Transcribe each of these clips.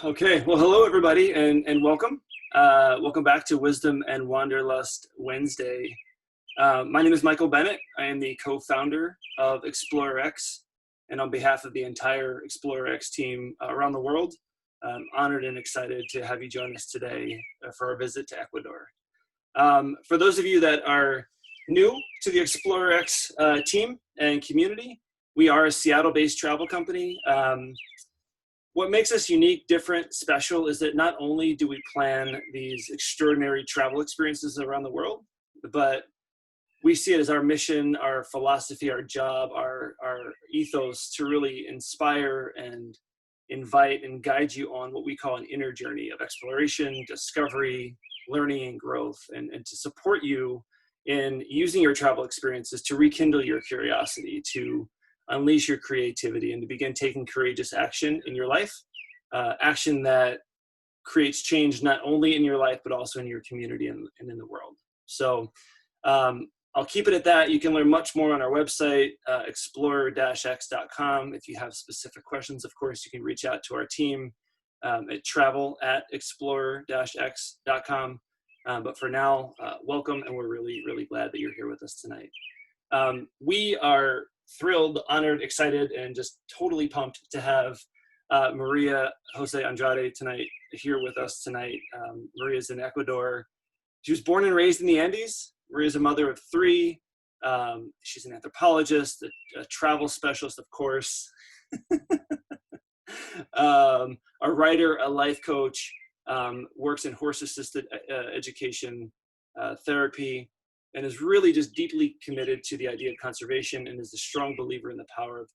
Okay, well, hello everybody, and welcome. Welcome back to Wisdom and Wanderlust Wednesday. My name is Michael Bennett. I am the co-founder of ExplorerX, and on behalf of the entire ExplorerX team around the world, I'm honored and excited to have you join us today for our visit to Ecuador. For those of you that are new to the ExplorerX team and community, we are a Seattle-based travel company. What makes us unique, different, special is that not only do we plan these extraordinary travel experiences around the world, but we see it as our mission, our philosophy, our job, our ethos to really inspire and invite and guide you on what we call an inner journey of exploration, discovery, learning, and growth, and to support you in using your travel experiences to rekindle your curiosity, to unleash your creativity, and to begin taking courageous action in your life, action that creates change not only in your life, but also in your community and in the world. So I'll keep it at that. You can learn much more on our website, explorer-x.com. If you have specific questions, of course, you can reach out to our team at travel@explorer-x.com. But for now, welcome, and we're really, really glad that you're here with us tonight. We are thrilled, honored, excited, and just totally pumped to have Maria Jose Andrade here with us tonight. Maria's in Ecuador. She was born and raised in the Andes. Maria's a mother of three. She's an anthropologist, a travel specialist, of course, a writer, a life coach, works in horse-assisted education, therapy, and is really just deeply committed to the idea of conservation, and is a strong believer in the power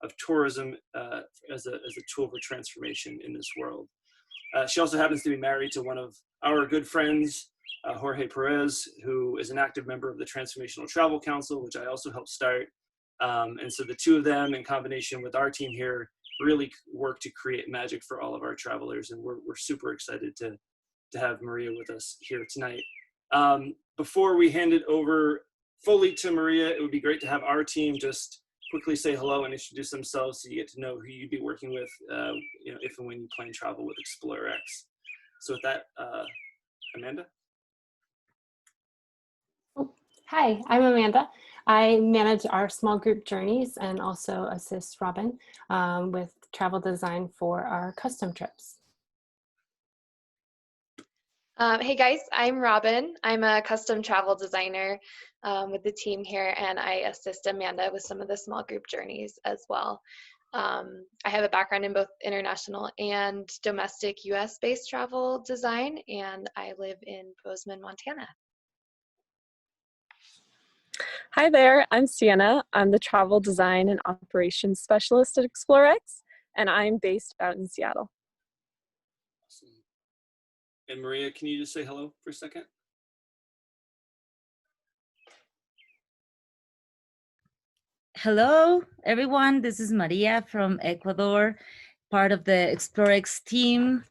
of tourism as a tool for transformation in this world. She also happens to be married to one of our good friends, Jorge Perez, who is an active member of the Transformational Travel Council, which I also helped start. And so the two of them, in combination with our team here, really work to create magic for all of our travelers. And we're super excited to have Maria with us here tonight. Before we hand it over fully to Maria, it would be great to have our team just quickly say hello and introduce themselves so you get to know who you'd be working with, if and when you plan travel with ExplorerX. So with that, Amanda? Hi, I'm Amanda. I manage our small group journeys and also assist Robin with travel design for our custom trips. Hey guys, I'm Robin. I'm a custom travel designer with the team here, and I assist Amanda with some of the small group journeys as well. I have a background in both international and domestic US-based travel design, and I live in Bozeman, Montana. Hi there, I'm Sienna. I'm the travel design and operations specialist at ExplorerX, and I'm based out in Seattle. Awesome. And Maria, can you just say hello for a second? Hello, everyone. This is Maria from Ecuador, part of the ExplorerX team.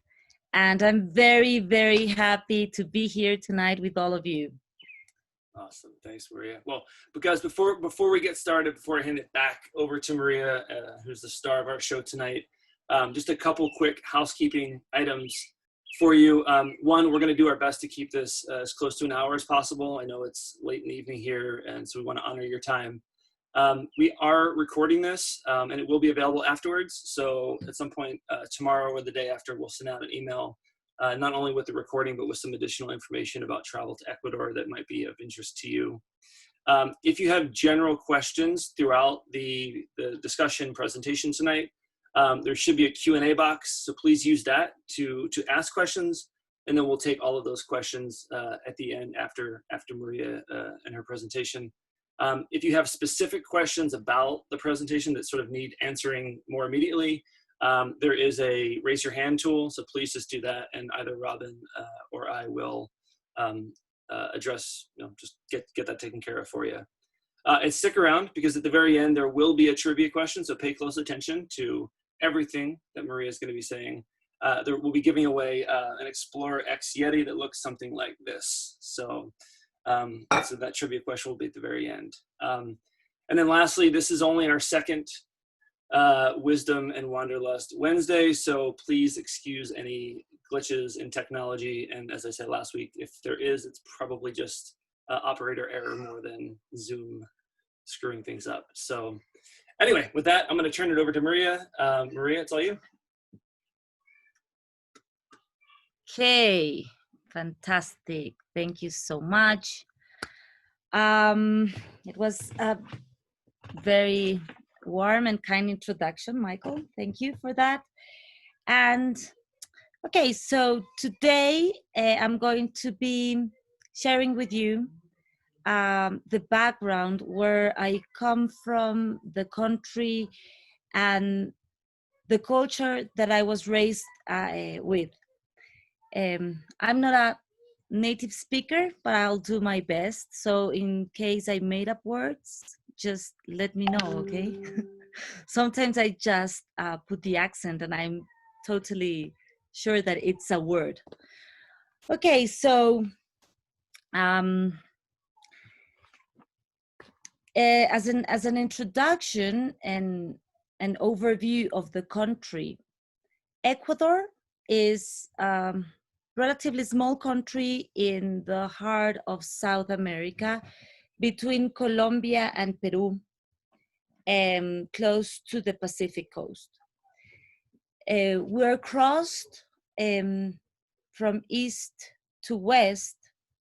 And I'm very, very happy to be here tonight with all of you. Awesome. Thanks, Maria. Well, because before we get started, before I hand it back over to Maria, who's the star of our show tonight, just a couple quick housekeeping items for you. One, we're going to do our best to keep this as close to an hour as possible. I know it's late in the evening here, and so we want to honor your time. We are recording this, and it will be available afterwards. So at some point tomorrow or the day after, we'll send out an email, not only with the recording, but with some additional information about travel to Ecuador that might be of interest to you. If you have general questions throughout the discussion presentation tonight, there should be a Q&A box, so please use that to ask questions, and then we'll take all of those questions at the end after Maria and her presentation. If you have specific questions about the presentation that sort of need answering more immediately, there is a raise your hand tool, so please just do that, and either Robin or I will address, just get that taken care of for you. And stick around, because at the very end there will be a trivia question, so pay close attention to everything that Maria is going to be saying. We'll be giving away an ExplorerX Yeti that looks something like this. So that trivia question will be at the very end. And then lastly, this is only our second Wisdom and Wanderlust Wednesday. So please excuse any glitches in technology. And as I said last week, if there is, it's probably just operator error more than Zoom screwing things up. So anyway, with that, I'm going to turn it over to Maria. Maria, it's all you. Okay, fantastic. Thank you so much. It was a very warm and kind introduction, Michael. Thank you for that. And okay, so today I'm going to be sharing with you the background where I come from, the country, and the culture that I was raised with. I'm not a native speaker, but I'll do my best. So in case I made up words, just let me know, okay? Sometimes I just put the accent and I'm totally sure that it's a word. Okay, so as an introduction and an overview of the country, Ecuador is relatively small country in the heart of South America, between Colombia and Peru, close to the Pacific coast. We're crossed from east to west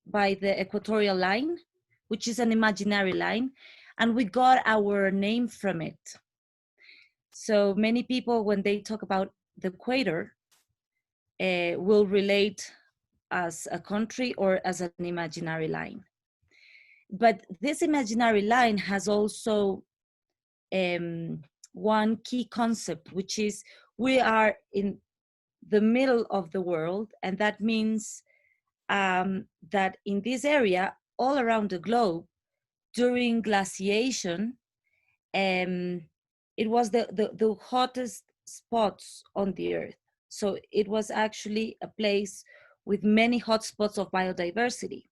by the equatorial line, which is an imaginary line, and we got our name from it. So many people, when they talk about the equator, will relate as a country or as an imaginary line. But this imaginary line has also one key concept, which is we are in the middle of the world, and that means that in this area, all around the globe, during glaciation, it was the hottest spots on the earth. So it was actually a place with many hotspots of biodiversity.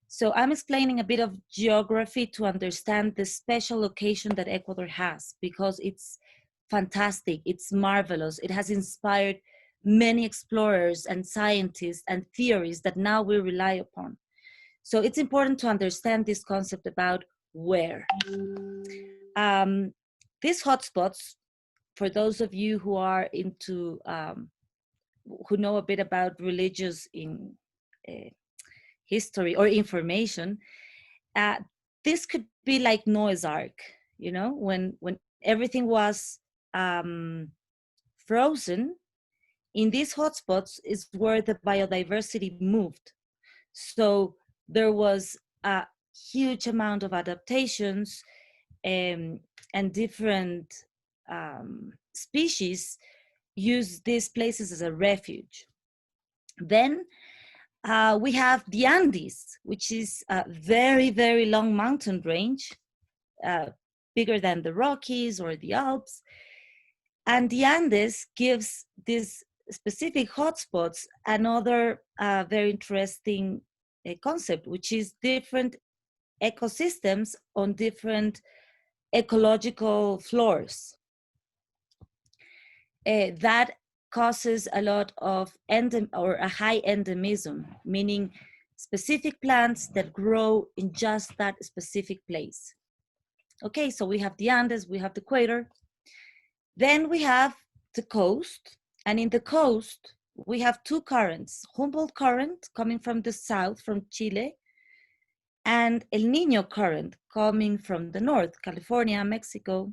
So I'm explaining a bit of geography to understand the special location that Ecuador has, because it's fantastic, it's marvelous. It has inspired many explorers and scientists and theories that now we rely upon. So it's important to understand this concept about where. These hotspots, for those of you who are into, who know a bit about religious in history or information, this could be like Noah's Ark, you know, when everything was frozen. In these hotspots is where the biodiversity moved. So there was a huge amount of adaptations, and different species use these places as a refuge. Then we have the Andes, which is a very, very long mountain range, bigger than the Rockies or the Alps. And the Andes gives these specific hotspots another very interesting concept, which is different ecosystems on different ecological floors. That causes a lot of a high endemism, meaning specific plants that grow in just that specific place. Okay, so we have the Andes, we have the equator. Then we have the coast, and in the coast, we have two currents, Humboldt current coming from the south, from Chile, and El Niño current coming from the north, California, Mexico.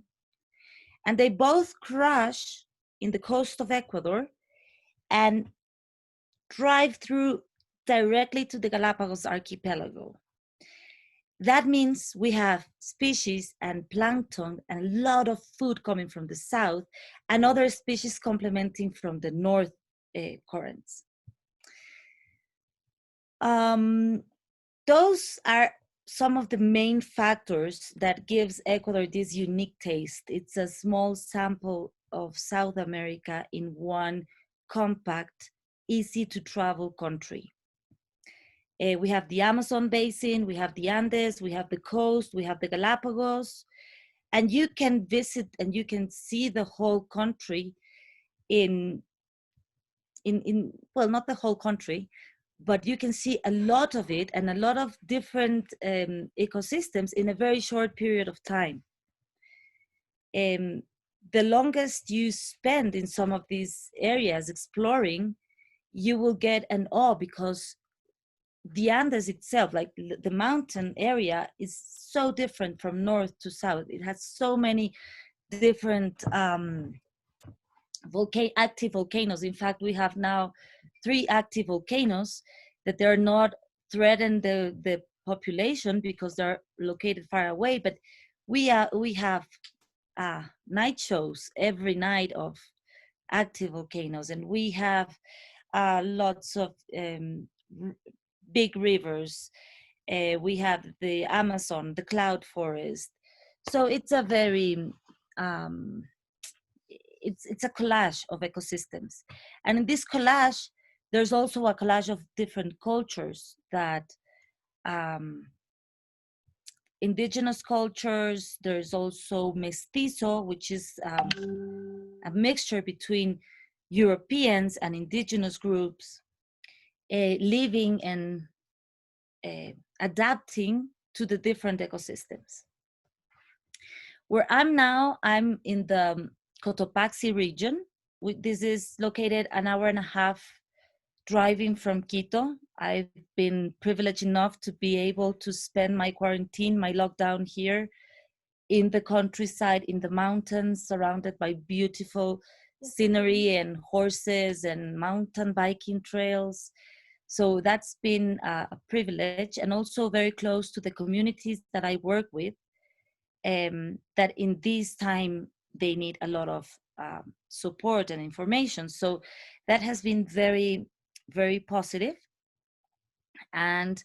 And they both crash in the coast of Ecuador and drive through directly to the Galapagos archipelago. That means we have species and plankton and a lot of food coming from the south and other species complementing from the north currents. Those are some of the main factors that gives Ecuador this unique taste. It's a small sample of South America in one compact, easy to travel country. We have the Amazon basin, we have the Andes, we have the coast, we have the Galapagos, and you can visit and you can see the whole country in well, not the whole country, but you can see a lot of it and a lot of different ecosystems in a very short period of time. The longest you spend in some of these areas exploring, you will get an awe, because the Andes itself, like the mountain area, is so different from north to south. It has so many different active volcanoes. In fact, we have now 3 active volcanoes that they're not threaten the population because they're located far away, but we have night shows every night of active volcanoes, and we have lots of big rivers. We have the Amazon, the cloud forest. So it's a very it's a collage of ecosystems, and in this collage there's also a collage of different cultures that indigenous cultures. There's also mestizo, which is a mixture between Europeans and indigenous groups living and adapting to the different ecosystems. Where I'm now, I'm in the Cotopaxi region. This is located an hour and a half driving from Quito. I've been privileged enough to be able to spend my quarantine, my lockdown here in the countryside, in the mountains, surrounded by beautiful scenery and horses and mountain biking trails. So that's been a privilege, and also very close to the communities that I work with, that in this time they need a lot of support and information. So that has been very, very positive. And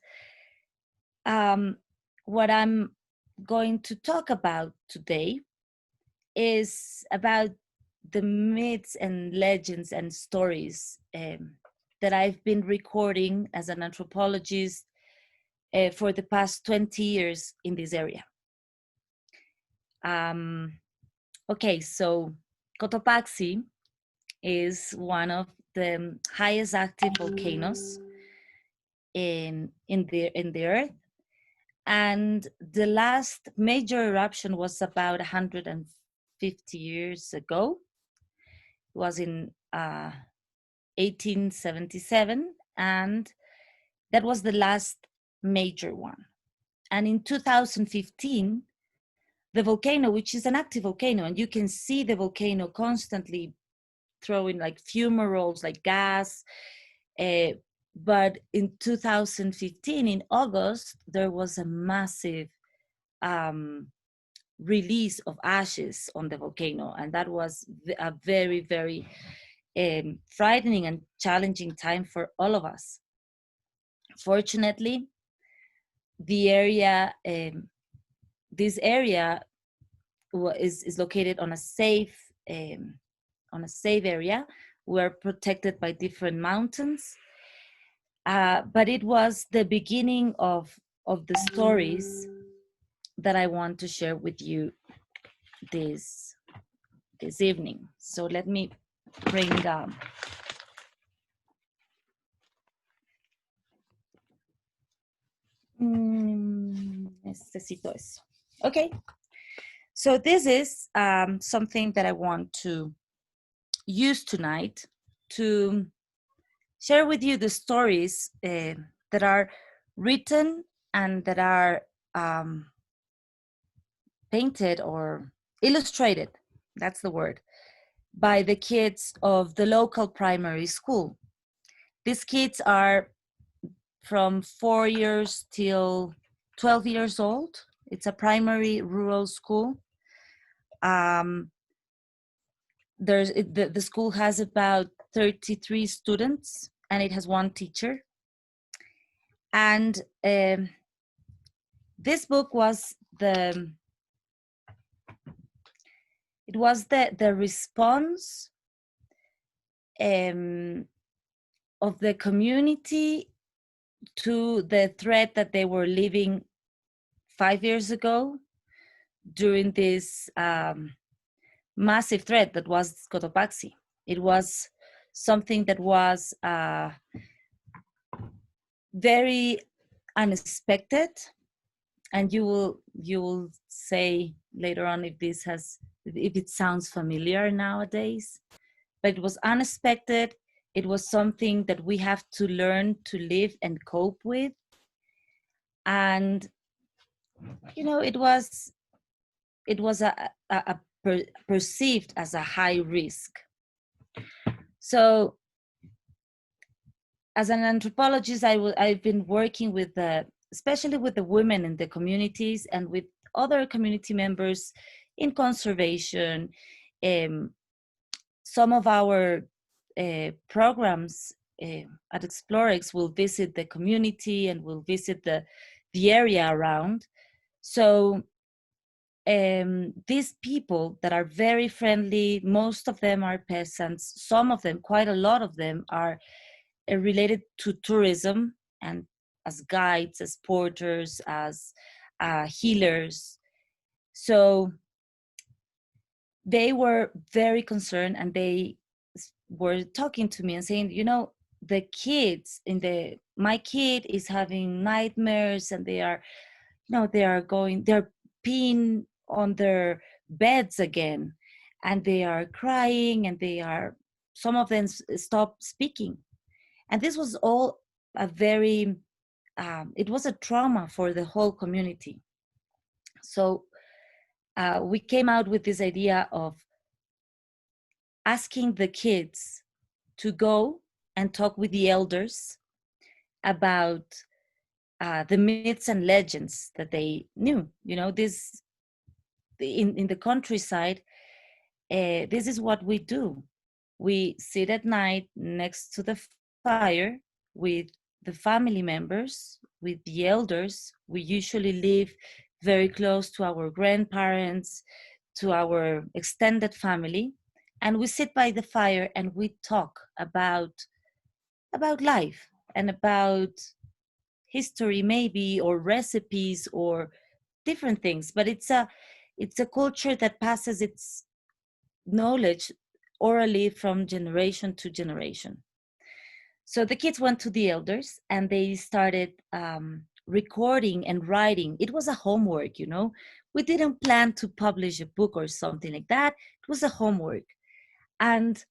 what I'm going to talk about today is about the myths and legends and stories that I've been recording as an anthropologist for the past 20 years in this area. Okay, so Cotopaxi is one of the highest active volcanoes in the earth, and the last major eruption was about 150 years ago. It was in 1877, and that was the last major one. And in 2015, the volcano, which is an active volcano, and you can see the volcano constantly throwing like fumaroles, like gas. But in 2015, in August, there was a massive release of ashes on the volcano. And that was a very, very frightening and challenging time for all of us. Fortunately, the area, this area is located on a safe area. We're protected by different mountains, but it was the beginning of the stories that I want to share with you this evening. So let me bring necesito eso. Okay, so this is something that I want to use tonight to share with you the stories that are written and that are painted or illustrated, that's the word, by the kids of the local primary school. These kids are from 4 years till 12 years old. It's a primary rural school. The school has about 33 students, and it has 1 teacher. And this book was the response of the community to the threat that they were living 5 years ago during this massive threat that was Cotopaxi. It was something that was very unexpected, and you will say later on if it sounds familiar nowadays, but it was unexpected. It was something that we have to learn to live and cope with, and it was perceived as a high risk. So as an anthropologist, I've been working with especially with the women in the communities and with other community members in conservation. Some of our programs at Explorex will visit the community and will visit the area around. So these people that are very friendly, most of them are peasants, some of them, quite a lot of them, are related to tourism and as guides, as porters, as healers. So they were very concerned, and they were talking to me and saying, the kids my kid is having nightmares, and they're peeing on their beds again, and they are crying, and some of them stop speaking. And this was all it was a trauma for the whole community. So we came out with this idea of asking the kids to go and talk with the elders about the myths and legends that they knew. This in the countryside, this is what we do. We sit at night next to the fire with the family members, with the elders. We usually live very close to our grandparents, to our extended family, and we sit by the fire and we talk about life and about history, maybe, or recipes, or different things. But it's a culture that passes its knowledge orally from generation to generation. So the kids went to the elders and they started recording and writing. It was a homework, We didn't plan to publish a book or something like that. It was a homework. And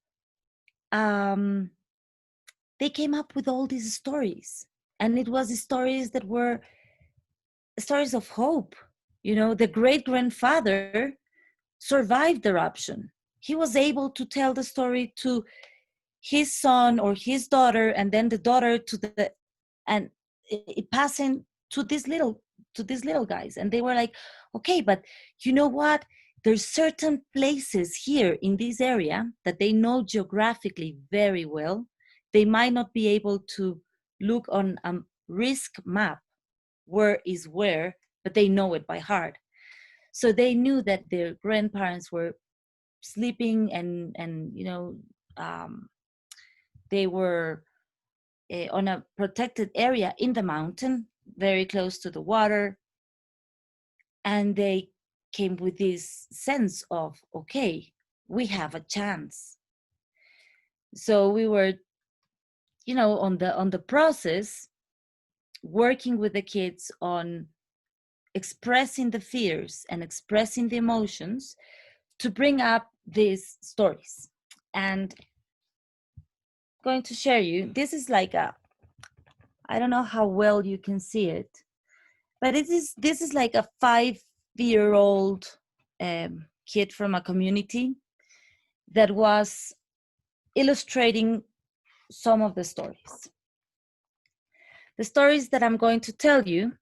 they came up with all these stories. And it was stories that were stories of hope. The great-grandfather survived the eruption. He was able to tell the story to his son or his daughter, and then the daughter and it passing to these little guys. And they were like, okay, but you know what? There's certain places here in this area that they know geographically very well. They might not be able to look on a risk map where is where, but they know it by heart. So they knew that their grandparents were sleeping, and they were on a protected area in the mountain, very close to the water. And they came with this sense of, okay, we have a chance. So we were, on the process, working with the kids on expressing the fears and expressing the emotions to bring up these stories. And I'm going to share you, this is like I don't know how well you can see it, but this is like a 5-year-old kid from a community that was illustrating some of the stories. The stories that I'm going to tell you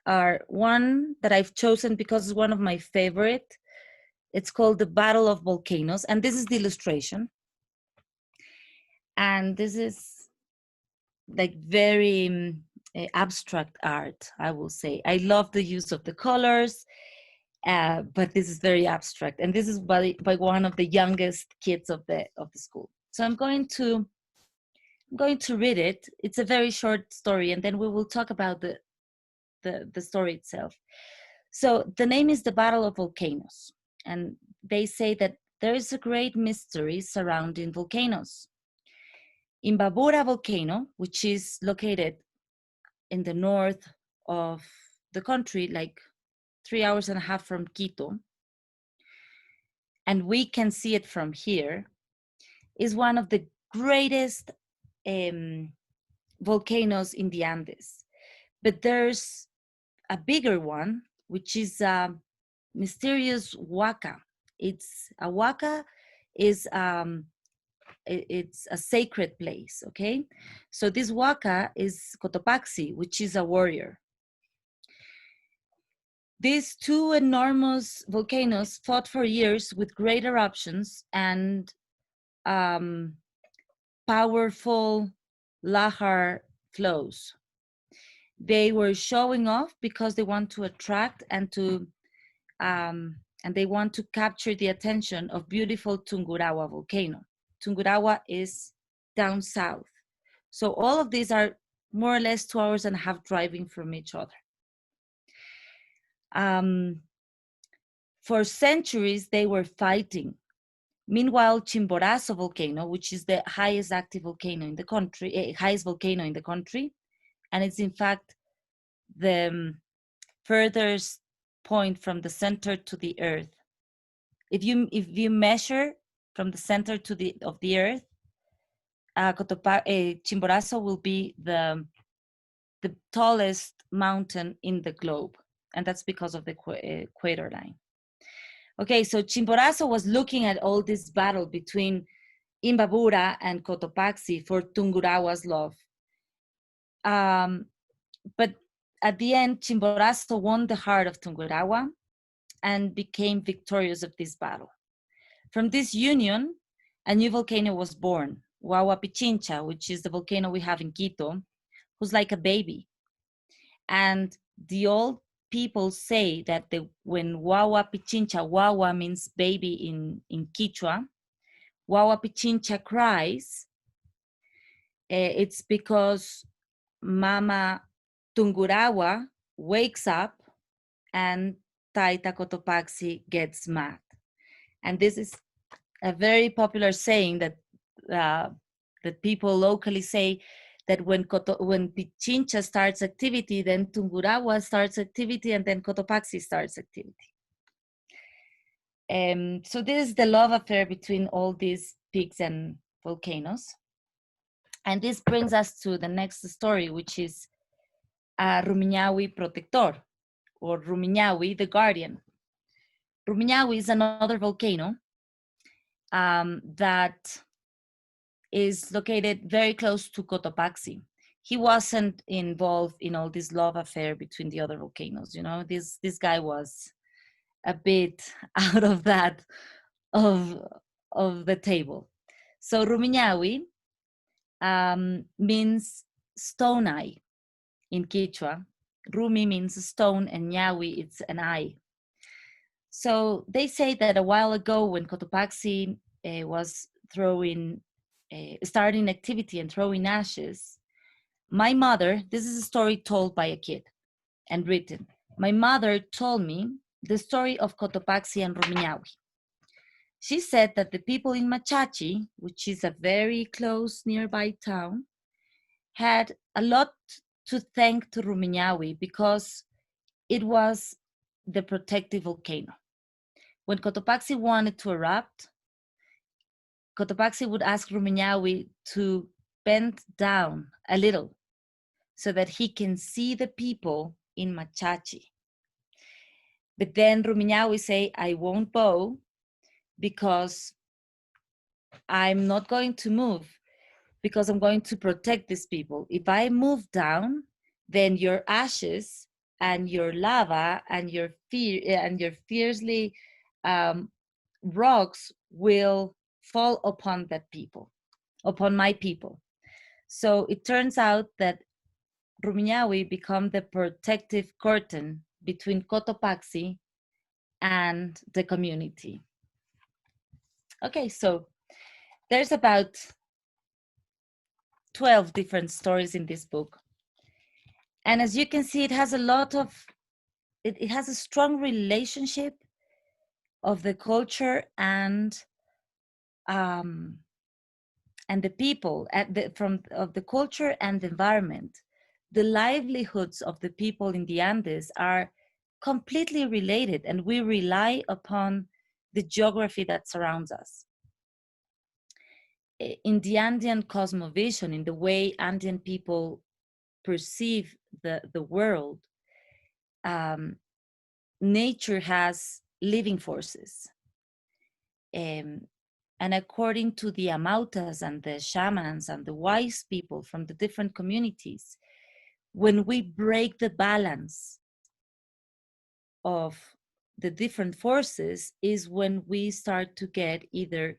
are one that I've chosen because it's one of my favorite. It's called The Battle of Volcanoes, and this is the illustration. And this is like very abstract art, I will say. I love the use of the colors, but this is very abstract. And this is by one of the youngest kids of the school. So I'm going to read it. It's a very short story, and then we will talk about the story itself. So the name is the Battle of Volcanoes. And they say that there is a great mystery surrounding volcanoes. Imbabura volcano, which is located in the north of the country, like 3.5 hours from Quito, and we can see it from here, is one of the greatest volcanoes in the Andes. But there's a bigger one, which is a mysterious Huaca. It's a Huaca is it's a sacred place, okay? So this Huaca is Cotopaxi, which is a warrior. These two enormous volcanoes fought for years with great eruptions and powerful lahar flows. They were showing off because they want to attract and they want to capture the attention of beautiful Tungurahua volcano. Tungurahua is down south. So all of these are more or less 2.5 hours driving from each other. For centuries, they were fighting. Meanwhile, Chimborazo volcano, which is the highest active volcano in the country, highest volcano in the country, and it's in fact the furthest point from the center to the earth. If you measure from the center of the earth, Chimborazo will be the tallest mountain in the globe, and that's because of the equator line. Okay, so Chimborazo was looking at all this battle between Imbabura and Cotopaxi for Tungurahua's love. But at the end, Chimborazo won the heart of Tungurahua and became victorious of this battle. From this union, a new volcano was born, Huaua Pichincha, which is the volcano we have in Quito, who's like a baby. And the old people say that when Huaua Pichincha, Huaua means baby in Quechua, Huaua Pichincha cries, it's because Mama Tungurahua wakes up and Taita Cotopaxi gets mad. And this is a very popular saying that people locally say, that when Pichincha starts activity, then Tungurahua starts activity, and then Cotopaxi starts activity. So this is the love affair between all these peaks and volcanoes. And this brings us to the next story, which is Rumiñahui Protector, or Rumiñahui the Guardian. Rumiñahui is another volcano that is located very close to Cotopaxi. He wasn't involved in all this love affair between the other volcanoes. You know, this guy was a bit out of that of the table. So Rumiñahui means stone eye in Quechua. Rumi means stone, and Ñahui it's an eye. So they say that a while ago, when Cotopaxi was starting activity and throwing ashes, my mother, this is a story told by a kid and written. My mother told me the story of Cotopaxi and Rumiñahui. She said that the people in Machachi, which is a very close nearby town, had a lot to thank to Rumiñahui because it was the protective volcano. When Cotopaxi wanted to erupt, Cotopaxi would ask Rumiñahui to bend down a little so that he can see the people in Machachi. But then Rumiñahui say, I won't bow because I'm not going to move, because I'm going to protect these people. If I move down, then your ashes and your lava and your fiercely rocks will fall upon my people. So it turns out that Rumiñahui become the protective curtain between Cotopaxi and the community. Okay, so there's about 12 different stories in this book. And as you can see, it has a lot of it has a strong relationship of the culture and the people of the culture and the environment. The livelihoods of the people in the Andes are completely related, and we rely upon the geography that surrounds us. In the Andean cosmovision, in the way Andean people perceive the world, nature has living forces. And according to the Amautas and the shamans and the wise people from the different communities, when we break the balance of the different forces is when we start to get either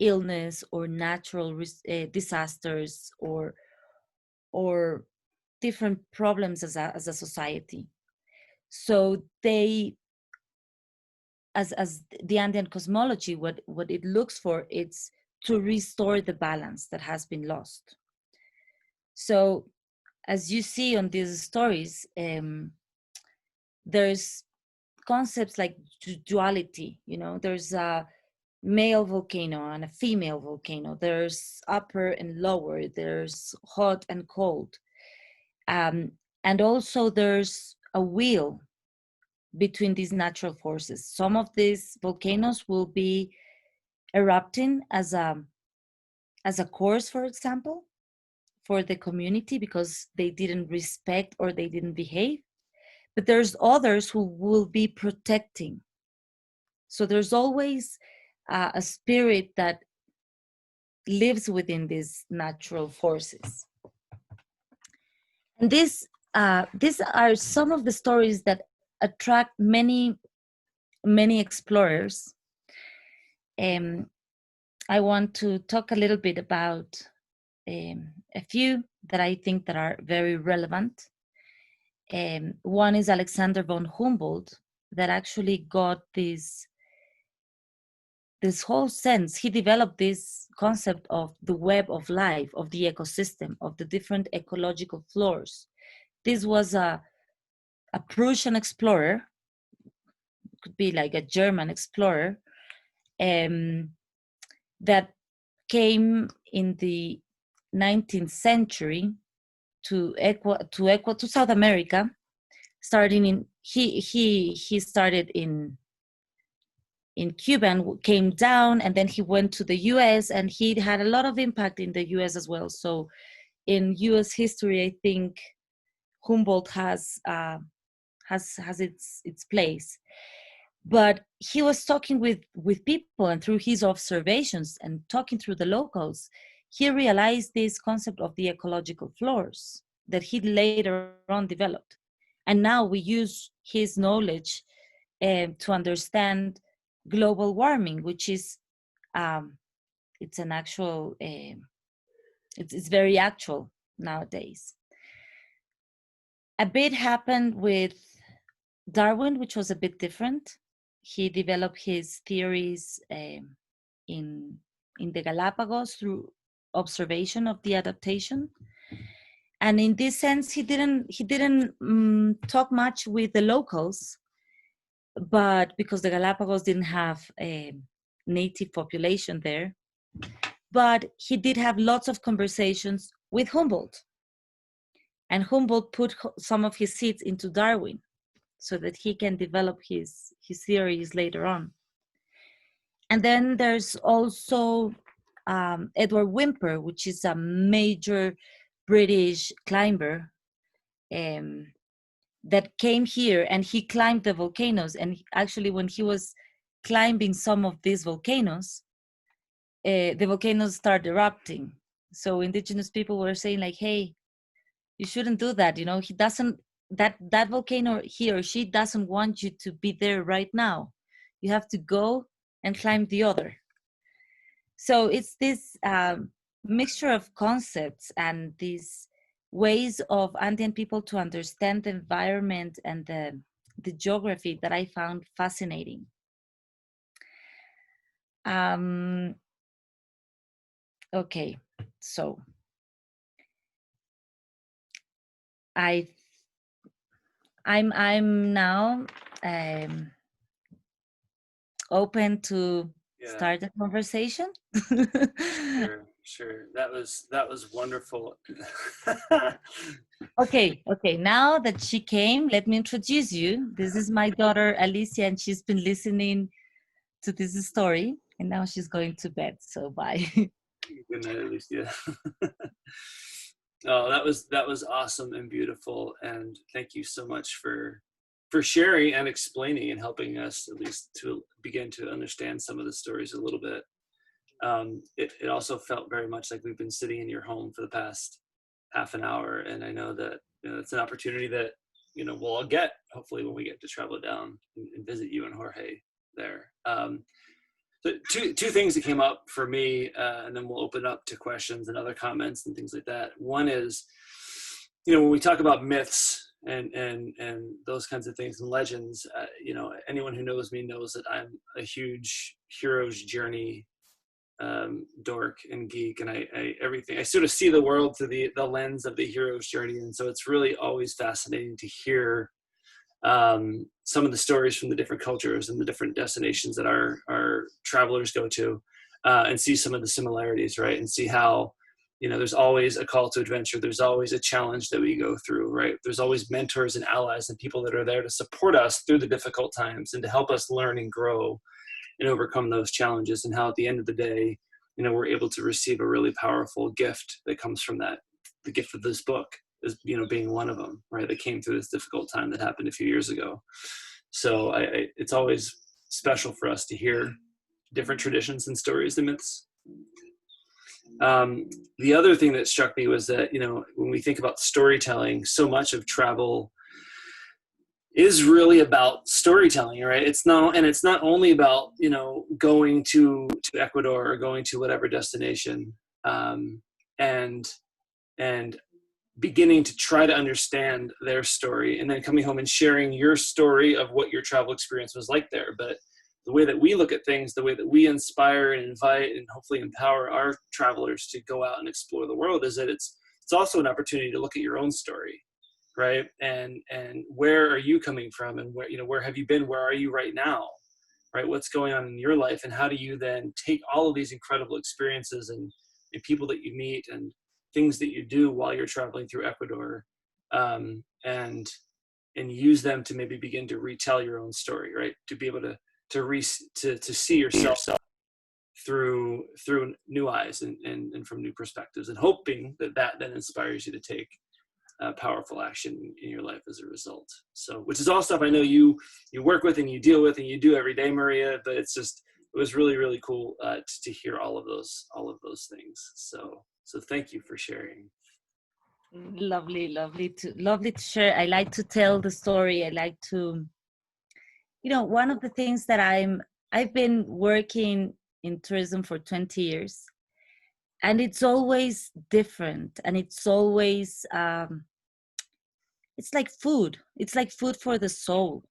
illness or natural disasters or different problems as a society. So they, as the Andean cosmology, what it looks for, it's to restore the balance that has been lost. So as you see on these stories, there's concepts like duality. There's a male volcano and a female volcano. There's upper and lower. There's hot and cold. And also there's a wheel between these natural forces. Some of these volcanoes will be erupting as a course, for example, for the community because they didn't respect or they didn't behave. But there's others who will be protecting. So there's always a spirit that lives within these natural forces. And these are some of the stories that attract many explorers. I want to talk a little bit about a few that I think that are very relevant. One is Alexander von Humboldt, that actually got this whole sense. He developed this concept of the web of life, of the ecosystem, of the different ecological floors. This was a Prussian explorer, could be like a German explorer, that came in the 19th century to South America, he started in Cuba and came down, and then he went to the US, and he had a lot of impact in the US as well. So in US history, I think Humboldt has its place. But he was talking with people, and through his observations and talking through the locals, he realized this concept of the ecological floors that he later on developed. And now we use his knowledge to understand global warming, which is it's an actual it's very actual nowadays. A bit happened with Darwin, which was a bit different. He developed his theories in the Galapagos through observation of the adaptation. And in this sense, he didn't talk much with the locals, but because the Galapagos didn't have a native population there, but he did have lots of conversations with Humboldt. And Humboldt put some of his seeds into Darwin so that he can develop his theories later on. And then there's also Edward Whymper, which is a major British climber that came here, and he climbed the volcanoes. And actually, when he was climbing some of these volcanoes, the volcanoes started erupting. So indigenous people were saying like, hey, you shouldn't do that. He doesn't, that volcano, he or she doesn't want you to be there right now. You have to go and climb the other. So it's this mixture of concepts and these ways of Andean people to understand the environment and the geography that I found fascinating. Okay, so I I'm now open to start the conversation. Sure. That was wonderful. Okay. Now that she came, let me introduce you. This is my daughter Alicia, and she's been listening to this story, and now she's going to bed. So bye. Good night, Alicia. Oh, that was awesome and beautiful, and thank you so much for sharing and explaining and helping us at least to begin to understand some of the stories a little bit. It also felt very much like we've been sitting in your home for the past half an hour, and I know that it's an opportunity that we'll all get hopefully when we get to travel down and visit you and Jorge there. So two things that came up for me, and then we'll open up to questions and other comments and things like that. One is, when we talk about myths and those kinds of things and legends, anyone who knows me knows that I'm a huge hero's journey dork and geek, and I sort of see the world through the lens of the hero's journey, and so it's really always fascinating to hear some of the stories from the different cultures and the different destinations that our travelers go to, and see some of the similarities, right? And see how there's always a call to adventure. There's always a challenge that we go through, right? There's always mentors and allies and people that are there to support us through the difficult times and to help us learn and grow and overcome those challenges, and how at the end of the day, we're able to receive a really powerful gift that comes from that. The gift of this book is, being one of them, right? That came through this difficult time that happened a few years ago. So it's always special for us to hear different traditions and stories and myths. The other thing that struck me was that, when we think about storytelling, so much of travel is really about storytelling, right? It's not only about, going to Ecuador or going to whatever destination, and beginning to try to understand their story, and then coming home and sharing your story of what your travel experience was like there. But the way that we look at things, the way that we inspire and invite and hopefully empower our travelers to go out and explore the world, is that it's also an opportunity to look at your own story, right? And where are you coming from, and where have you been? Where are you right now, right? What's going on in your life, and how do you then take all of these incredible experiences and people that you meet and things that you do while you're traveling through Ecuador, and use them to maybe begin to retell your own story, right? To be able to see yourself through new eyes and from new perspectives, and hoping that then inspires you to take powerful action in your life as a result. So, which is all stuff I know you work with and you deal with and you do every day, Maria. But it was really, really cool to hear all of those things. So thank you for sharing. Lovely to share. I like to tell the story. I like to, one of the things that I've been working in tourism for 20 years, and it's always different, and it's always it's like food. It's like food for the soul.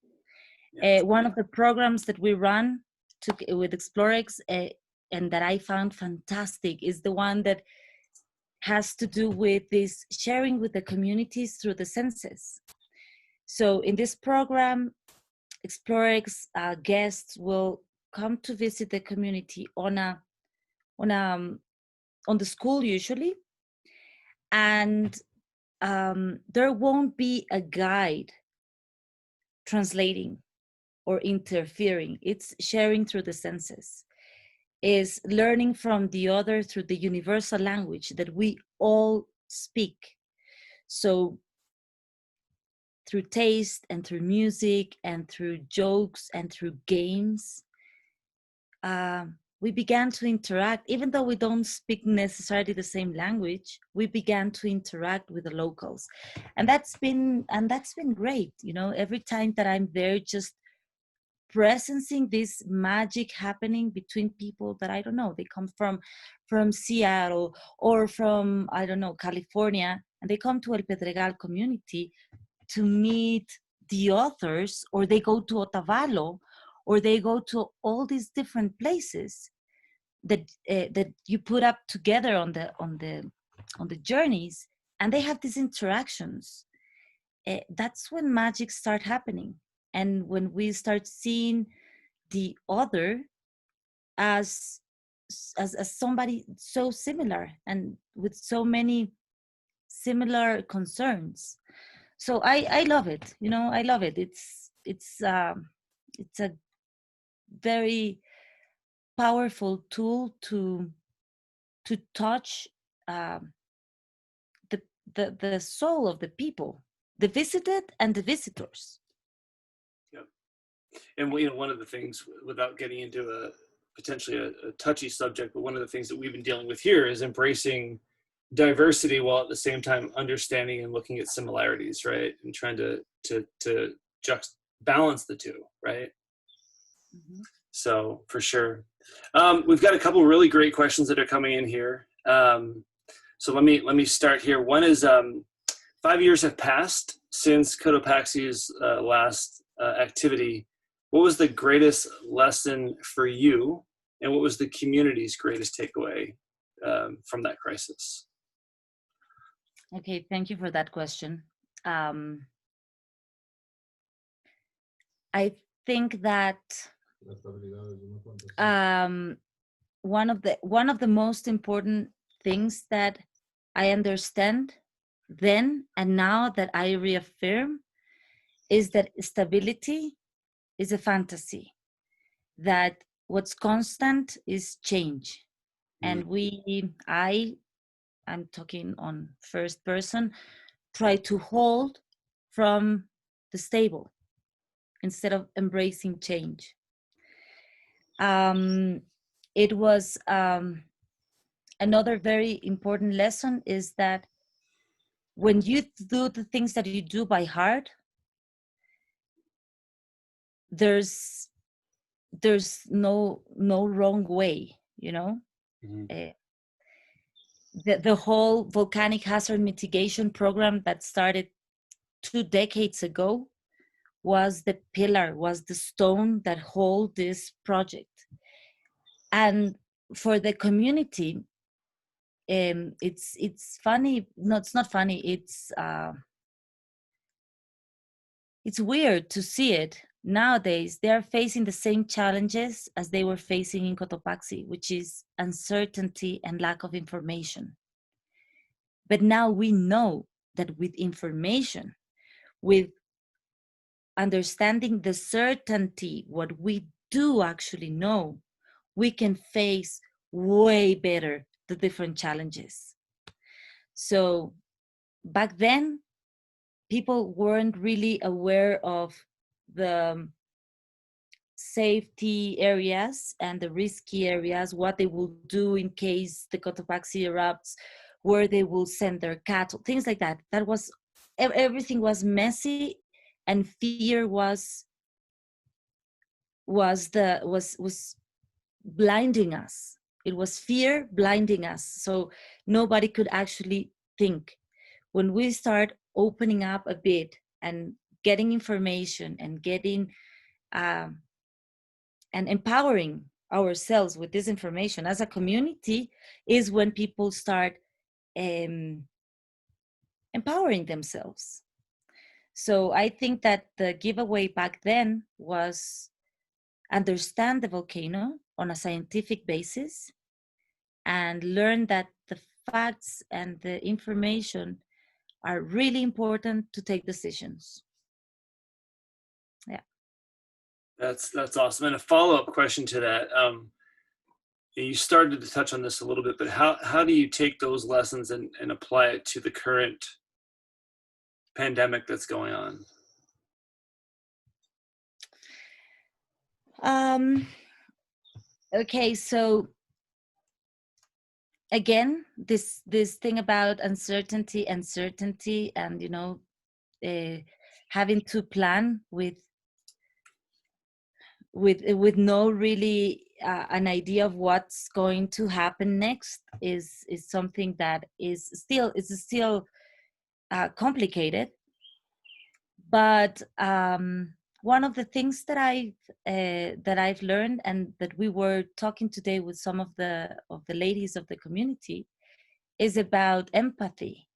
Yeah. One of the programs that we run with Explorex, and that I found fantastic, is the one that has to do with this sharing with the communities through the senses. So in this program, Explorex guests will come to visit the community on the school usually, and there won't be a guide translating or interfering. It's sharing through the senses, is learning from the other through the universal language that we all speak. So through taste and through music and through jokes and through games, we began to interact. Even though we don't speak necessarily the same language, we began to interact with the locals, and that's been great. Every time that I'm there, just presencing this magic happening between people that I don't know. They come from Seattle or from, I don't know, California, and they come to El Pedregal community to meet the authors, or they go to Otavalo, or they go to all these different places that you put up together on the journeys, and they have these interactions. that's when magic start happening. And when we start seeing the other as somebody so similar and with so many similar concerns. So I love it. I love it. It's a very powerful tool to touch um, the soul of the people, the visited and the visitors. Yep. And one of the things, without getting into a potentially a touchy subject, but one of the things that we've been dealing with here is embracing diversity while at the same time understanding and looking at similarities, right? And trying to balance the two, right? Mm-hmm. So for sure. We've got a couple really great questions that are coming in here. So let me start here. One is 5 years have passed since Cotopaxi's last activity. What was the greatest lesson for you, and what was the community's greatest takeaway from that crisis? Okay, thank you for that question. I think that one of the most important things that I understand then and now that I reaffirm is that stability is a fantasy, that what's constant is change. And I'm talking on first person, try to hold from the stable instead of embracing change. It was another very important lesson is that when you do the things that you do by heart, there's no wrong way, Mm-hmm. The whole volcanic hazard mitigation program that started 2 decades ago was the pillar, was the stone that hold this project. And for the community, it's funny. No, it's not funny. It's weird to see it. Nowadays, they are facing the same challenges as they were facing in Cotopaxi, which is uncertainty and lack of information. But now we know that with information, with understanding the certainty, what we do actually know, we can face way better the different challenges. So back then, people weren't really aware of the safety areas and the risky areas, what they will do in case the Cotopaxi erupts, where they will send their cattle, things like that. That was, everything was messy, and fear was blinding us. It was fear blinding us. So nobody could actually think. When we start opening up a bit and getting information and getting and empowering ourselves with this information as a community, is when people start empowering themselves. So I think that the giveaway back then was understand the volcano on a scientific basis and learn that the facts and the information are really important to take decisions. Yeah. That's awesome. And a follow-up question to that. You started to touch on this a little bit, but how do you take those lessons and apply it to the current pandemic that's going on? Okay, so again, this thing about uncertainty and certainty, and having to plan with no really an idea of what's going to happen next is something that is still complicated. But one of the things that I've learned, and that we were talking today with some of the ladies of the community, is about empathy.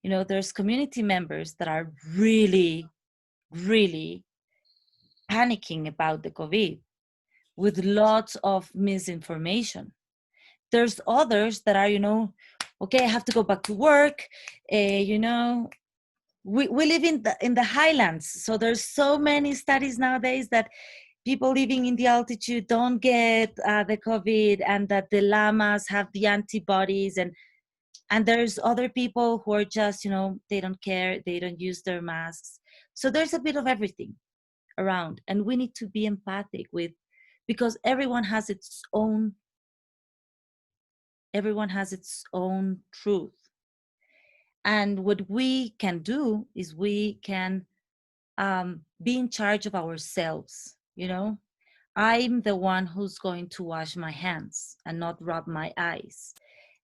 you know, there's community members that are really, really panicking about the COVID with lots of misinformation. There's others that are, you know, okay, I have to go back to work. You know, we live in the highlands, so there's so many studies nowadays that people living in the altitude don't get the COVID, and that the llamas have the antibodies, and there's other people who are just, you know, they don't care, they don't use their masks. So there's a bit of everything around, and we need to be empathic with, because everyone has its own truth. And what we can do is we can be in charge of ourselves. You know, I'm the one who's going to wash my hands and not rub my eyes,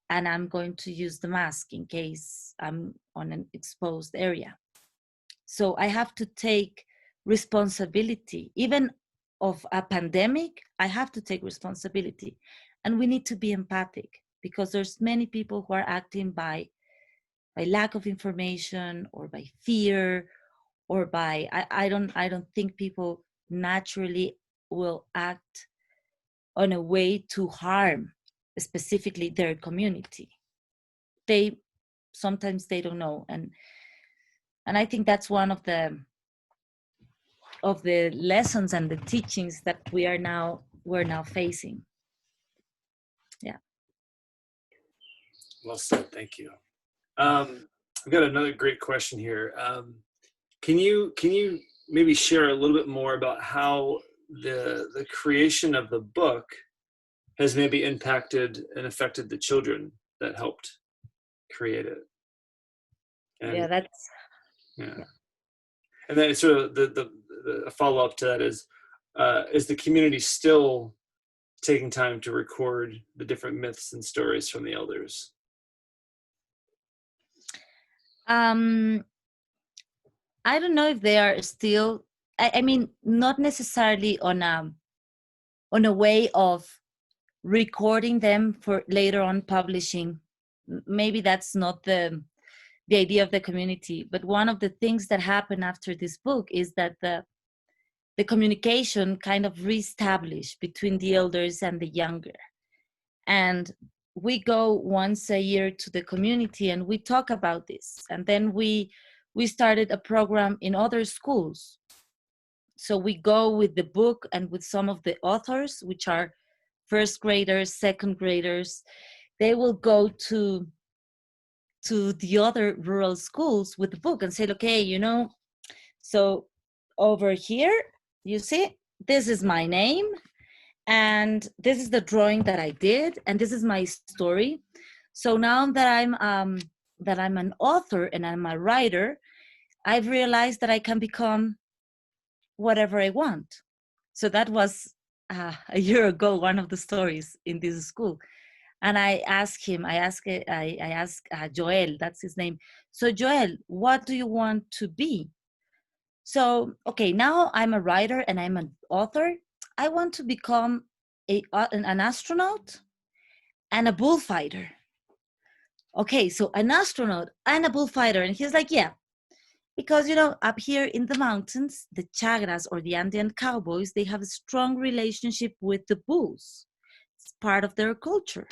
and I'm going to use the mask in case I'm on an exposed area. So I have to take responsibility. Even of a pandemic, I have to take responsibility. And we need to be empathic, because there's many people who are acting by lack of information, or by fear, or by, I don't think people naturally will act on a way to harm specifically their community. They sometimes they don't know, and I think that's one of the lessons and the teachings that we're now facing. Yeah. Well said. Thank you. I've got another great question here. Can you maybe share a little bit more about how the creation of the book has maybe impacted and affected the children that helped create it? And, yeah, that's yeah. And then sort of the follow up to that is the community still taking time to record the different myths and stories from the elders? I don't know if they are still, I mean, not necessarily on a way of recording them for later on publishing. Maybe that's not the idea of the community. But one of the things that happened after this book is that the communication kind of reestablished between the elders and the younger. And we go once a year to the community and we talk about this. And then we started a program in other schools. So we go with the book and with some of the authors, which are first graders, second graders. They will go to the other rural schools with the book and say, okay, you know, so over here, you see, this is my name, and this is the drawing that I did, and this is my story. So now that I'm an author and I'm a writer, I've realized that I can become whatever I want. So that was a year ago, one of the stories in this school. And I asked Joel, that's his name. So Joel, what do you want to be? So, okay, now I'm a writer and I'm an author. I want to become an astronaut and a bullfighter. Okay, so an astronaut and a bullfighter. And he's like, yeah, because, you know, up here in the mountains, the Chagras or the Andean cowboys, they have a strong relationship with the bulls. It's part of their culture.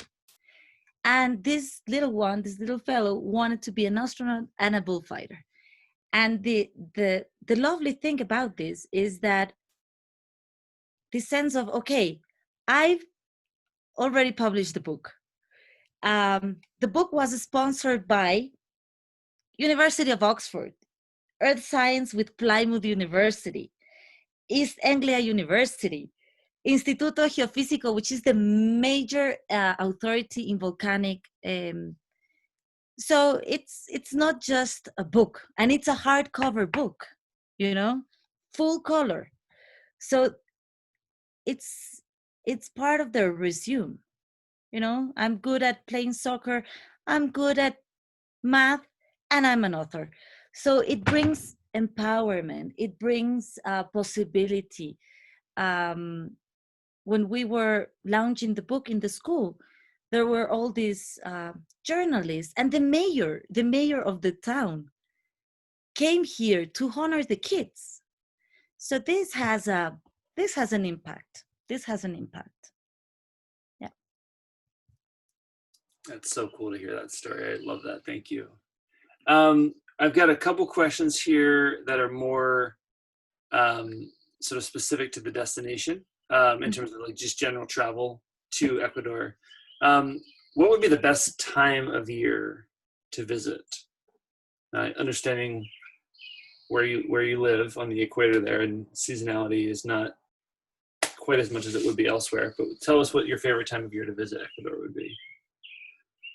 And this little fellow wanted to be an astronaut and a bullfighter. And the lovely thing about this is that the sense of, okay, I've already published the book. The book was sponsored by University of Oxford, Earth Science with Plymouth University, East Anglia University, Instituto Geofísico, which is the major authority in volcanic. So it's not just a book, and it's a hardcover book, you know, full color. So it's part of their resume. You know, I'm good at playing soccer, I'm good at math, and I'm an author. So it brings empowerment, it brings possibility. When we were launching the book in the school, there were all these journalists, and the mayor of the town came here to honor the kids. So this has an impact. This has an impact. Yeah. That's so cool to hear that story. I love that. Thank you. I've got a couple questions here that are more sort of specific to the destination in terms of like just general travel to Ecuador. What would be the best time of year to visit? Understanding where you live on the equator there, and seasonality is not quite as much as it would be elsewhere. But tell us what your favorite time of year to visit Ecuador would be.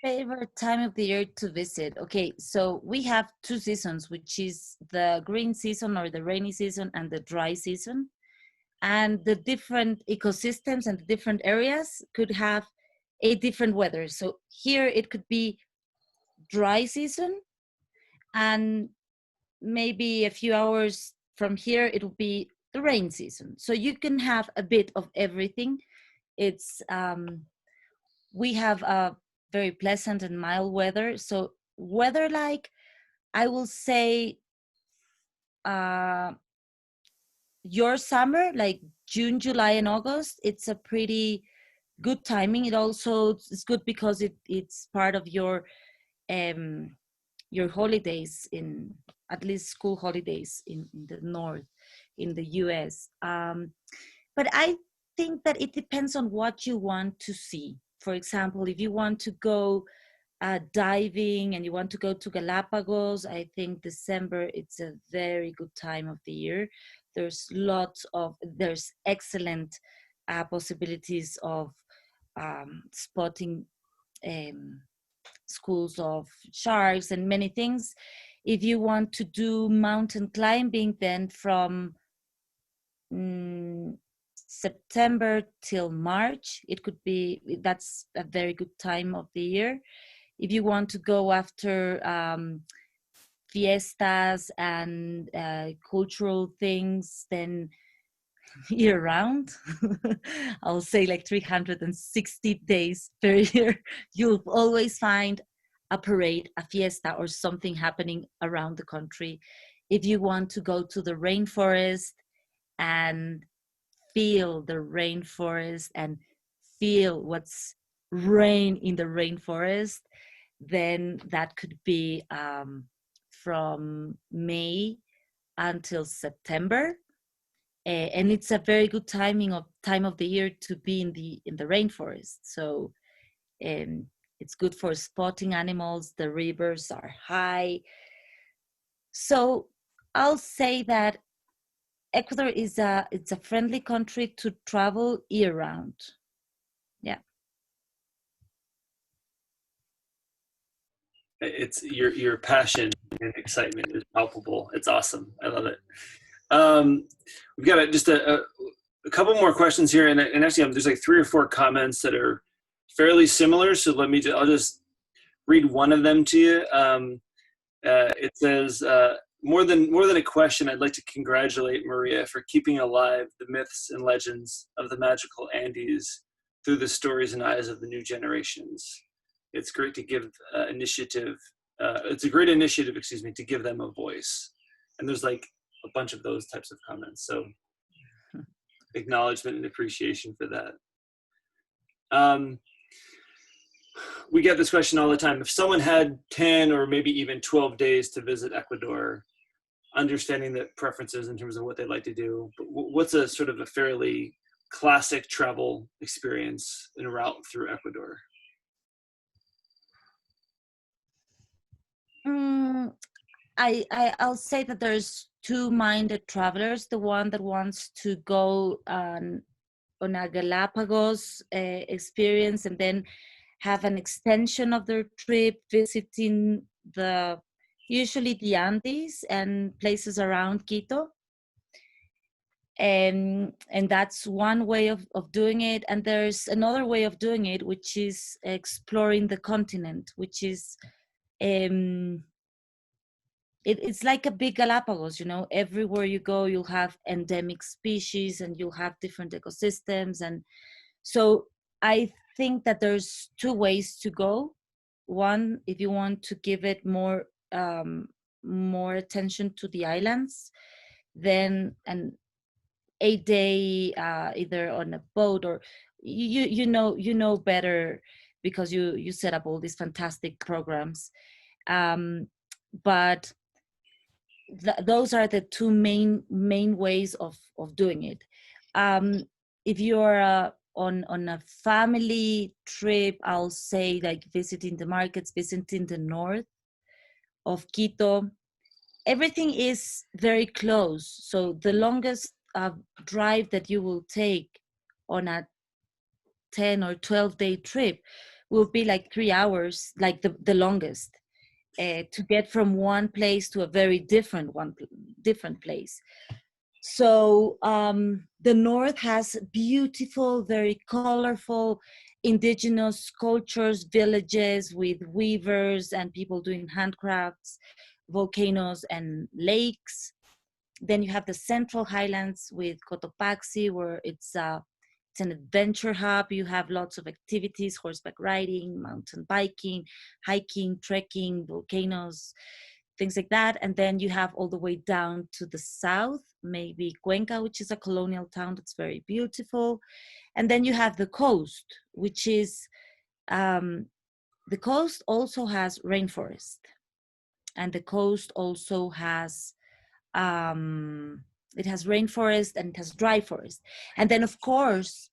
Favorite time of the year to visit. Okay, so we have two seasons, which is the green season or the rainy season and the dry season. And the different ecosystems and the different areas could have a different weather. So here it could be dry season, and maybe a few hours from here it will be the rain season. So you can have a bit of everything. It's we have a very pleasant and mild weather. So weather, like, I will say your summer, like June, July, and August, it's a pretty good timing. It also is good because it's part of your holidays, in at least school holidays in the north, in the US. But I think that it depends on what you want to see. For example, if you want to go diving and you want to go to Galapagos, I think December, it's a very good time of the year. There's excellent possibilities of spotting schools of sharks and many things. If you want to do mountain climbing, then from September till March, that's a very good time of the year. If you want to go after fiestas and cultural things, then year round, I'll say like 360 days per year, you'll always find a parade, a fiesta, or something happening around the country. If you want to go to the rainforest and feel the rainforest and feel what's rain in the rainforest, then that could be from May until September. And it's a very good time of the year to be in the rainforest. So it's good for spotting animals. The rivers are high. So I'll say that Ecuador it's a friendly country to travel year round. Yeah. It's your passion and excitement is palpable. It's awesome. I love it. We've got just a couple more questions here, and actually there's like 3 or 4 comments that are fairly similar. So I'll just read one of them to you. It says, more than a question, I'd like to congratulate Maria for keeping alive the myths and legends of the magical Andes through the stories and eyes of the new generations. It's great to give it's a great initiative, to give them a voice. And there's like a bunch of those types of comments. So acknowledgement and appreciation for that. We get this question all the time. If someone had 10 or maybe even 12 days to visit Ecuador, understanding the preferences in terms of what they'd like to do, but what's a sort of a fairly classic travel experience en route through Ecuador? I'll say that there's two-minded travelers. The one that wants to go on a Galapagos experience and then have an extension of their trip visiting usually the Andes and places around Quito. And that's one way of doing it. And there's another way of doing it, which is exploring the continent, which is it's like a big Galapagos, everywhere you go, you'll have endemic species and you'll have different ecosystems. And so I think that there's two ways to go. One, if you want to give it more attention to the islands, then an 8-day either on a boat, or you know better because you set up all these fantastic programs. But those are the two main ways of doing it. If you're on a family trip, I'll say like visiting the markets, visiting the north of Quito. Everything is very close. So the longest drive that you will take on a 10 or 12-day trip will be like 3 hours, like the longest, to get from one place to a very different place. So the north has beautiful, very colorful indigenous cultures, villages with weavers and people doing handcrafts, volcanoes and lakes. Then you have the central highlands with Cotopaxi, where it's an adventure hub. You have lots of activities: horseback riding, mountain biking, hiking, trekking, volcanoes, things like that. And then you have all the way down to the south, maybe Cuenca, which is a colonial town that's very beautiful. And then you have the coast, which is, the coast also has rainforest. And the coast also has, it has rainforest and it has dry forest. And then of course,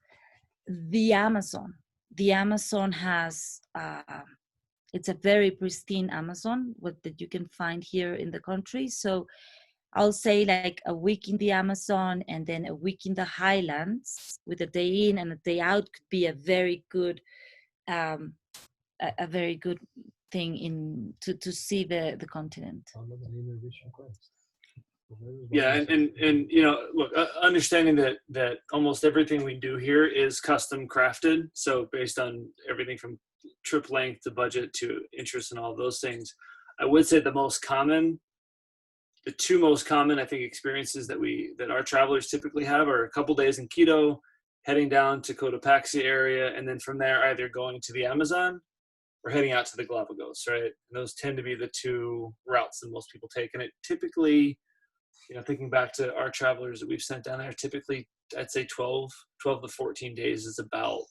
the Amazon. The Amazon has, it's a very pristine Amazon that you can find here in the country. So I'll say like a week in the Amazon and then a week in the highlands with a day in and a day out could be a very good, a very good thing to see the continent. Yeah, and you know, look, understanding that almost everything we do here is custom crafted, so based on everything from trip length to budget to interest and all of those things, I would say the two most common I think experiences that our travelers typically have are a couple days in Quito, heading down to Cotopaxi area, and then from there either going to the Amazon or heading out to the Galapagos, right? And those tend to be the two routes that most people take, and it typically, you know, thinking back to our travelers that we've sent down there, typically I'd say 12 to 14 days is about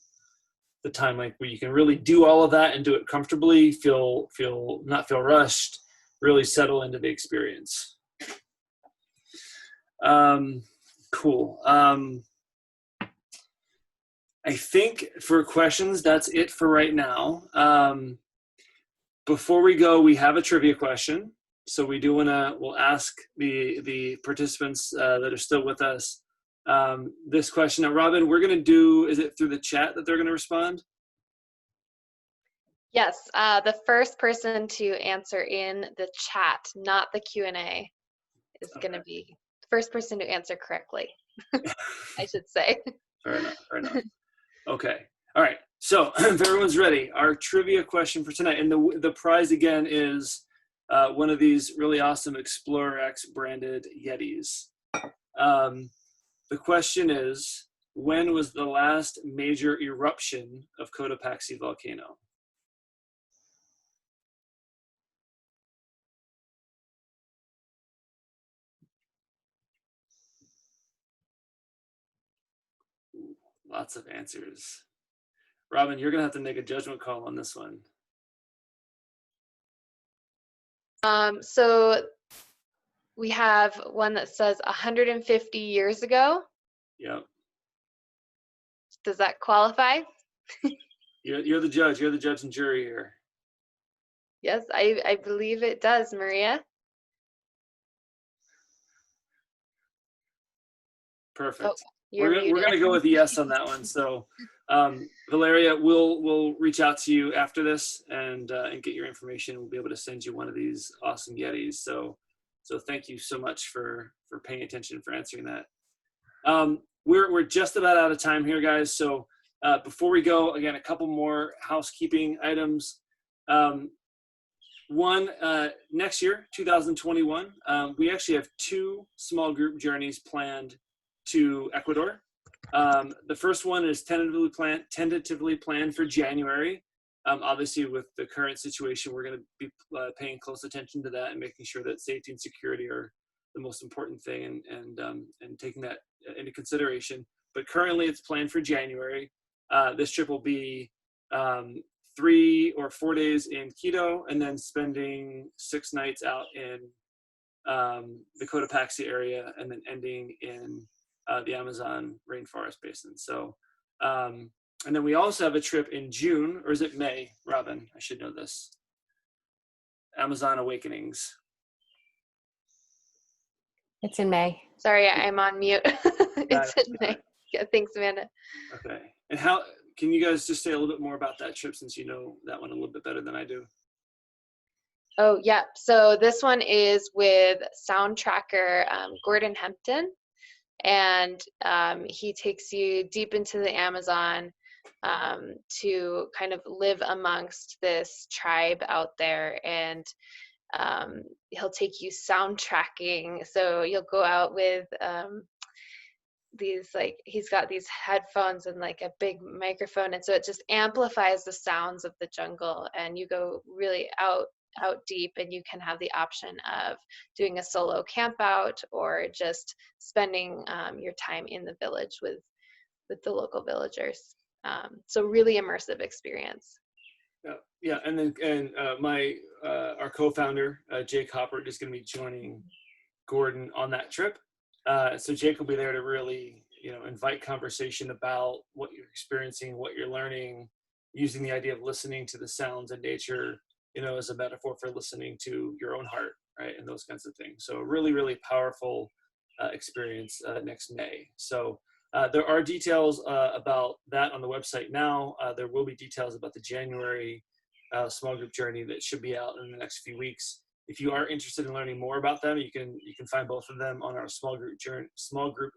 the time like where you can really do all of that and do it comfortably, not feel rushed, really settle into the experience. Cool. I think for questions, that's it for right now. Before we go, we have a trivia question. So we do we'll ask the participants that are still with us this question. Now, Robin, we're going to do, is it through the chat that they're going to respond? Yes, the first person to answer in the chat, not the Q&A, is going to be the first person to answer correctly, I should say. Fair enough. Okay. All right. So if everyone's ready, our trivia question for tonight, and the prize again is one of these really awesome ExplorerX branded Yetis. The question is, when was the last major eruption of Cotopaxi volcano? Ooh, lots of answers. Robin, you're gonna have to make a judgment call on this one. So we have one that says 150 years ago. Yep. Does that qualify? You're the judge. You're the judge and jury here. Yes, I believe it does, Maria. Perfect. Oh, we're gonna go with a yes on that one. So, Valeria, we'll reach out to you after this and get your information. We'll be able to send you one of these awesome Yetis. So thank you so much for paying attention, for answering that. We're just about out of time here, guys. So before we go, again, a couple more housekeeping items. One, next year, 2021, we actually have 2 small group journeys planned to Ecuador. The first one is tentatively planned for January. Obviously, with the current situation, we're going to be paying close attention to that and making sure that safety and security are the most important thing, and taking that into consideration. But currently, it's planned for January. This trip will be 3 or 4 days in Quito, and then spending 6 nights out in the Cotopaxi area, and then ending in the Amazon rainforest basin. So, and then we also have a trip in June, or is it May, Robin? I should know this. Amazon Awakenings. It's in May. Sorry, I'm on mute. It's in May. Yeah, thanks, Amanda. Okay. And how can you guys just say a little bit more about that trip, since you know that one a little bit better than I do? Oh, yeah. So this one is with sound tracker Gordon Hempton, and he takes you deep into the Amazon to kind of live amongst this tribe out there, and he'll take you sound tracking. So you'll go out with these, like, he's got these headphones and like a big microphone, and so it just amplifies the sounds of the jungle, and you go really out deep, and you can have the option of doing a solo camp out or just spending your time in the village with the local villagers. So really immersive experience. Yeah, and then our co-founder Jake Hopper is going to be joining Gordon on that trip. So Jake will be there to really, invite conversation about what you're experiencing, what you're learning, using the idea of listening to the sounds of nature, as a metaphor for listening to your own heart, right, and those kinds of things. So really, really powerful experience next May. So there are details about that on the website now. There will be details about the January small group journey that should be out in the next few weeks. If you are interested in learning more about them, you can find both of them on our small group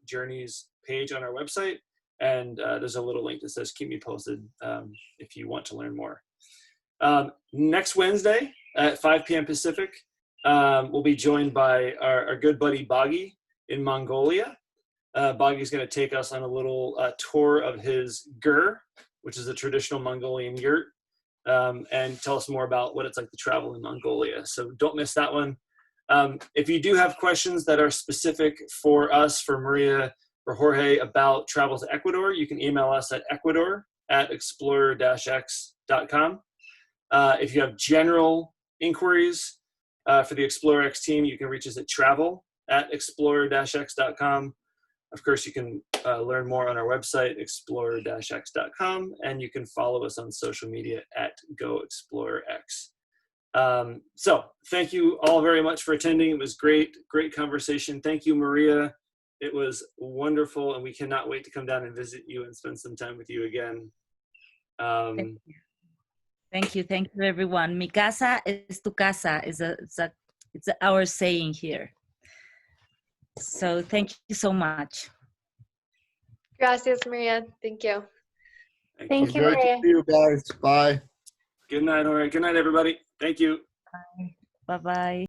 journeys page on our website. And there's a little link that says "Keep me posted" if you want to learn more. Next Wednesday at 5 p.m. Pacific, we'll be joined by our good buddy Boggy in Mongolia. Boggy's going to take us on a little tour of his gur, which is a traditional Mongolian yurt, and tell us more about what it's like to travel in Mongolia. So don't miss that one. If you do have questions that are specific for us, for Maria or Jorge, about travel to Ecuador, you can email us at ecuador@explorer-x.com. If you have general inquiries for the Explorer X team, you can reach us at travel@explorer-x.com. Of course, you can learn more on our website, explorer-x.com, and you can follow us on social media at GoExplorerX. So thank you all very much for attending. It was great conversation. Thank you, Maria. It was wonderful, and we cannot wait to come down and visit you and spend some time with you again. Thank you, everyone. Mi casa es tu casa it's our saying here. So thank you so much. Gracias, Maria. Thank you. Thank you, Great Maria. to see you guys. Bye. Good night, all right. Good night, everybody. Thank you. Bye-bye.